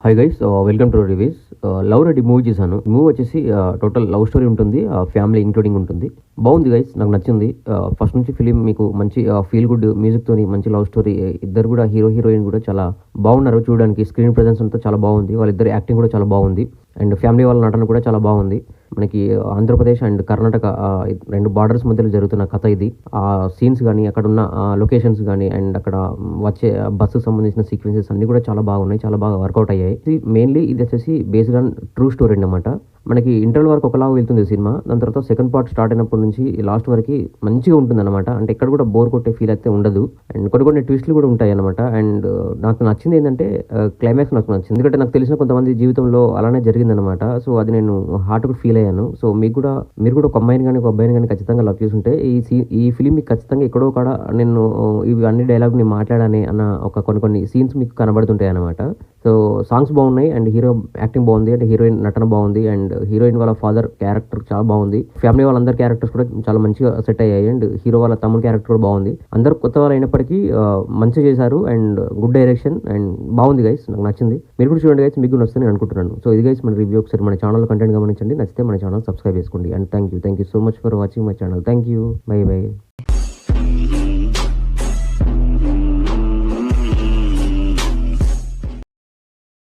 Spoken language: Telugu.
Hi guys, welcome two reviews. Love Reddy movie చేశాను. మూవీ వచ్చేసి టోటల్ లవ్ స్టోరీ ఉంటుంది, ఫ్యామిలీ ఇంక్లూడింగ్ ఉంటుంది. బాగుంది గైస్, నాకు నచ్చింది. ఫస్ట్ నుంచి ఫిలిం మీకు మంచి ఫీల్ గుడ్ మ్యూజిక్ తోని మంచి లవ్ స్టోరీ. ఇద్దరు కూడా హీరో హీరోయిన్ కూడా చాలా బాగున్నారు చూడడానికి. స్క్రీన్ ప్రెజెన్స్ అంతా చాలా బాగుంది, వాళ్ళిద్దరు యాక్టింగ్ కూడా చాలా బాగుంది. అండ్ ఫ్యామిలీ వాళ్ళ నటన కూడా చాలా బాగుంది. మనకి ఆంధ్రప్రదేశ్ అండ్ కర్ణాటక రెండు బార్డర్స్ మధ్యలో జరుగుతున్న కథ ఇది. ఆ సీన్స్ కానీ, అక్కడ ఉన్న లొకేషన్స్ కానీ, అండ్ అక్కడ వచ్చే బస్సుకు సంబంధించిన సీక్వెన్సెస్ అన్ని కూడా చాలా బాగున్నాయి, చాలా బాగా వర్కౌట్ అయ్యాయి. మెయిన్లీ ఇది వచ్చేసి బేస్డ్ ఆన్ ట్రూ స్టోరీ అన్నమాట. మనకి ఇంటర్వల్ వరకు ఒకలాగా వెళ్తుంది సినిమా, దాని తర్వాత సెకండ్ పార్ట్ స్టార్ట్ అయినప్పటి నుంచి లాస్ట్ వరకు మంచిగా ఉంటుంది అనమాట. అంటే ఎక్కడ కూడా బోర్ కొట్టే ఫీల్ అయితే ఉండదు. అండ్ కొన్ని ట్విస్ట్లు కూడా ఉంటాయి అనమాట. అండ్ నాకు నచ్చింది ఏంటంటే క్లైమాక్స్ నాకు నచ్చింది, ఎందుకంటే నాకు తెలిసిన కొంతమంది జీవితంలో అలానే జరిగిందనమాట. సో అది నేను హార్ట్ కూడా ఫీల్ అయ్యాను. సో మీరు కూడా ఒక అమ్మాయిని కానీ ఒక అబ్బాయిని కానీ ఖచ్చితంగా లవ్ చేసి ఉంటే ఈ ఫిలిం మీకు ఖచ్చితంగా ఎక్కడో కాడ నేను ఇవి అన్ని డైలాగ్ నేను మాట్లాడానే అన్న ఒక కొన్ని సీన్స్ మీకు కనబడుతుంటాయి అనమాట. సో సాంగ్స్ బాగున్నాయి, అండ్ హీరో యాక్టింగ్ బాగుంది, అండ్ హీరోయిన్ నటన బాగుంది, అండ్ హీరోయిన్ వాళ్ళ ఫాదర్ క్యారెక్టర్ చాలా బాగుంది. ఫ్యామిలీ వాళ్ళందరి క్యారెక్టర్స్ కూడా చాలా మంచిగా సెట్ అయ్యాయి. అండ్ హీరో వాళ్ళ తమ్ముడు క్యారెక్టర్ కూడా బాగుంది. అందరు కొత్త వాళ్ళు అయినప్పటికీ మంచిగా చేశారు, అండ్ గుడ్ డైరెక్షన్, అండ్ బాగుంది గైస్, నాకు నచ్చింది. మీరు కూడా చూడండి గైస్, మీకు కూడా వస్తుంది అనుకుంటున్నాను. సో ఇది గైస్ మన రివ్యూ. ఒకసారి మన ఛానల్ కంటెంట్ గమనించండి, నచ్చితే మన ఛానల్ సబ్స్క్రైబ్ చేసుకోండి. And thank you so much for watching my channel. Thank you, by by.